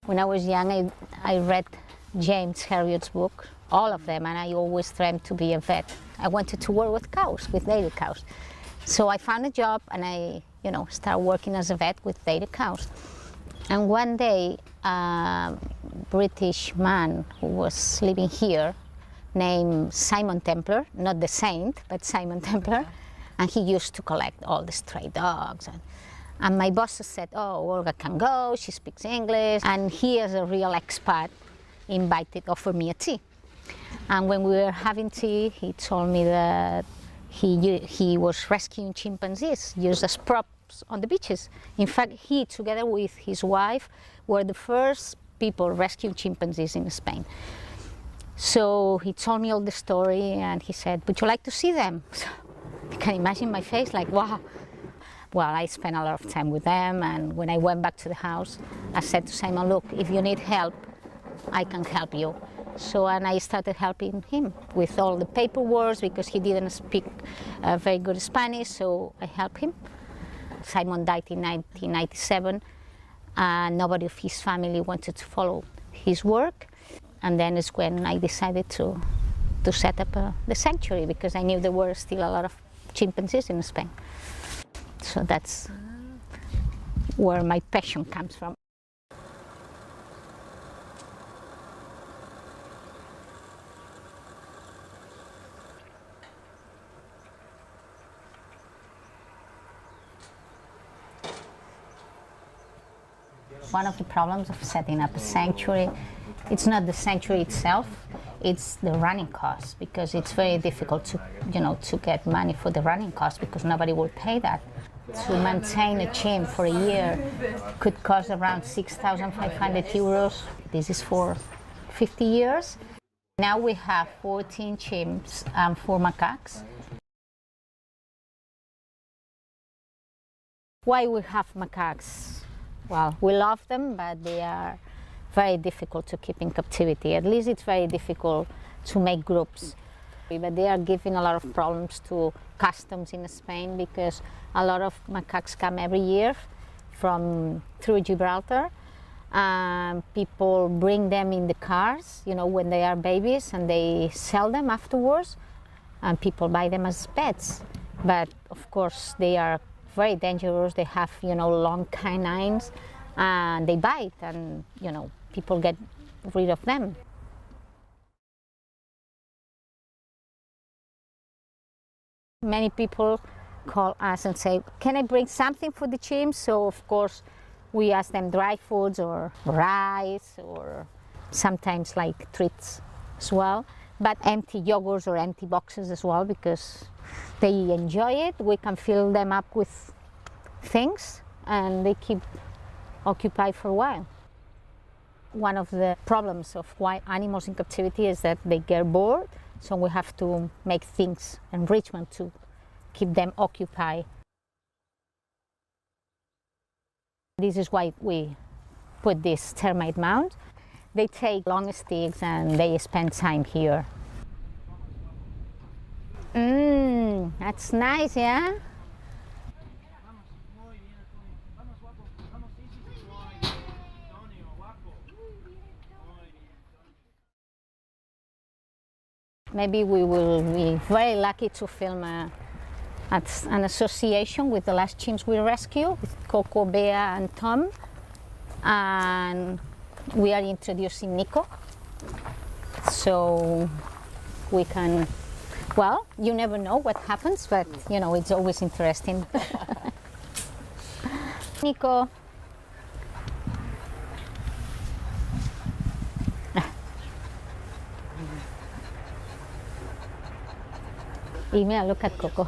When I was young, I read James Herriot's book, all of them, and I always dreamed to be a vet. I wanted to work with cows, with dairy cows. So I found a job and I, started working as a vet with dairy cows. And one day, a British man who was living here, named Simon Templar, not the saint, but Simon Templar, and he used to collect all the stray dogs. And my boss said, oh, Olga can go, she speaks English, and he, as a real expat, offered me a tea. And when we were having tea, he told me that he was rescuing chimpanzees used as props on the beaches. In fact, he, together with his wife, were the first people rescuing chimpanzees in Spain. So he told me all the story, and he said, would you like to see them? So you can imagine my face, like, wow. Well, I spent a lot of time with them, and when I went back to the house, I said to Simon, look, if you need help, I can help you. So, and I started helping him with all the paperwork because he didn't speak very good Spanish, so I helped him. Simon died in 1997, and nobody of his family wanted to follow his work. And then is when I decided to set up the sanctuary, because I knew there were still a lot of chimpanzees in Spain. So that's where my passion comes from. One of the problems of setting up a sanctuary, it's not the sanctuary itself, it's the running costs, because it's very difficult to get money for the running costs, because nobody will pay that. To maintain a chimp for a year could cost around 6,500 euros. This is for 50 years. Now we have 14 chimps and 4 macaques. Why we have macaques? Well, we love them, but they are very difficult to keep in captivity. At least it's very difficult to make groups. But they are giving a lot of problems to customs in Spain, because a lot of macaques come every year through Gibraltar. People bring them in the cars, when they are babies, and they sell them afterwards, and people buy them as pets. But of course, they are very dangerous. They have, long canines, and they bite, and people get rid of them. Many people call us and say, can I bring something for the chimps? So of course we ask them dry foods or rice, or sometimes like treats as well, but empty yogurts or empty boxes as well, because they enjoy it. We can fill them up with things and they keep occupied for a while. One of the problems of wild animals in captivity is that they get bored, so we have to make things, enrichment, to keep them occupied. This is why we put this termite mound. They take long sticks and they spend time here. That's nice, yeah? Maybe we will be very lucky to film at an association with the last chimps we rescued, with Coco, Bea and Tom. And we are introducing Nico. So we can, well, you never know what happens, but it's always interesting. Nico. Y mira, look at Coco.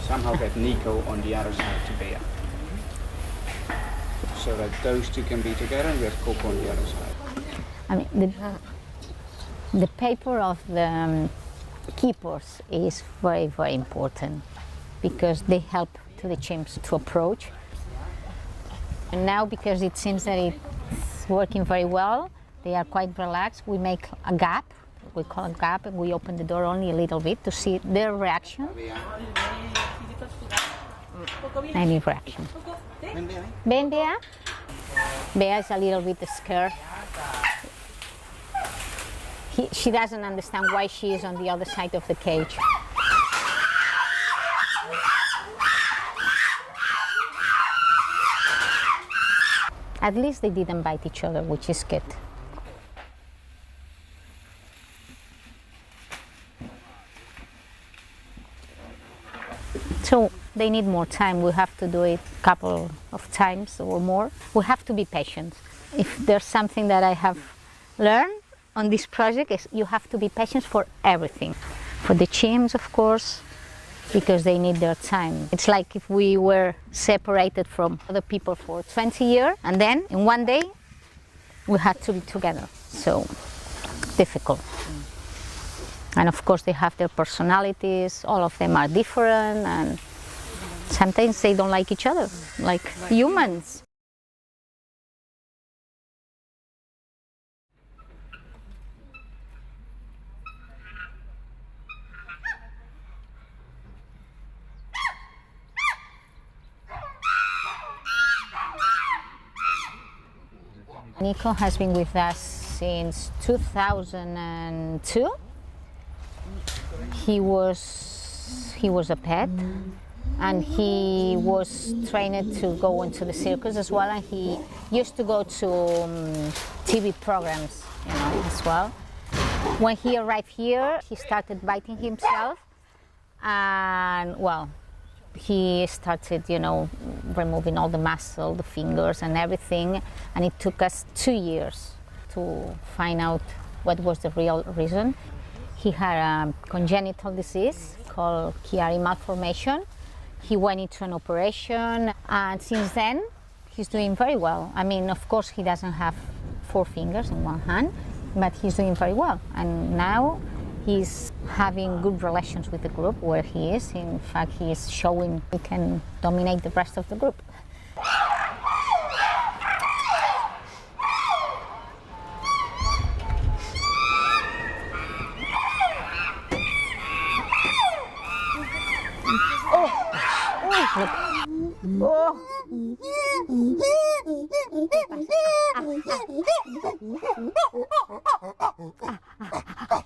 Somehow get Nico on the other side to Bea, so that those two can be together, and we have Coco on the other side. I mean, the paper of the keepers is very, very important, because they help to the chimps to approach. And now, because it seems that it's working very well, they are quite relaxed, we make a gap We call a gap, and we open the door only a little bit to see their reaction. Any reaction. Ven, Bea. Bea is a little bit scared. She doesn't understand why she is on the other side of the cage. At least they didn't bite each other, which is good. So they need more time. We have to do it a couple of times or more. We have to be patient. If there's something that I have learned on this project, is you have to be patient for everything. For the chimps, of course, because they need their time. It's like if we were separated from other people for 20 years, and then in one day we had to be together. So difficult. And of course they have their personalities, all of them are different, and sometimes they don't like each other, like humans. Nico has been with us since 2002. He was a pet, and he was trained to go into the circus as well, and he used to go to TV programs, you know, as well. When he arrived here, he started biting himself, and well, he started, you know, removing all the muscle, the fingers and everything, and it took us 2 years to find out what was the real reason. He had a congenital disease called Chiari malformation. He went into an operation, and since then he's doing very well. I mean, of course he doesn't have 4 fingers in one hand, but he's doing very well. And now he's having good relations with the group where he is. In fact, he is showing he can dominate the rest of the group. Oh.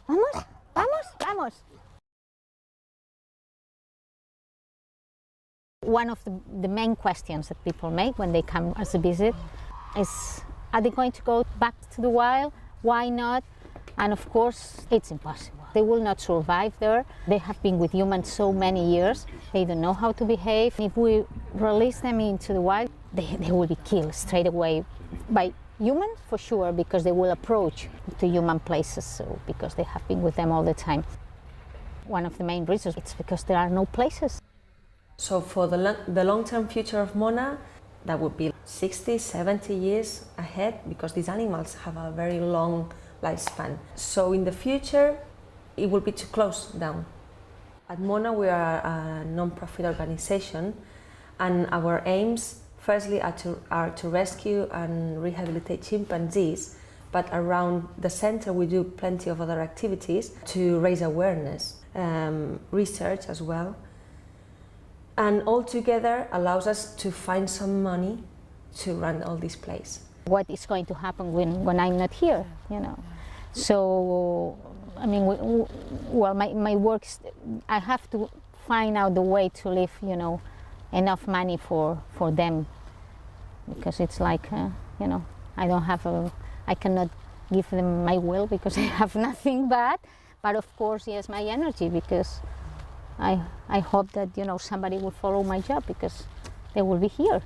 Vamos, vamos, vamos. One of the main questions that people make when they come as a visit is, are they going to go back to the wild? Why not? And of course, it's impossible. They will not survive there. They have been with humans so many years. They don't know how to behave. If we release them into the wild, they will be killed straight away by humans for sure, because they will approach to human places, so because they have been with them all the time. One of the main reasons is because there are no places. So for the long-term future of Mona, that would be 60, 70 years ahead, because these animals have a very long lifespan. So in the future, it will be to close down. At Mona, we are a non-profit organization, and our aims firstly are to rescue and rehabilitate chimpanzees, but around the center we do plenty of other activities to raise awareness, research as well, and all together allows us to find some money to run all this place. What is going to happen when I'm not here, you know? So, I mean, well, my work's, I have to find out the way to live, you know, enough money for them, because it's like, you know, I cannot give them my will because I have nothing but of course, yes, my energy, because I hope that, you know, somebody will follow my job, because they will be here.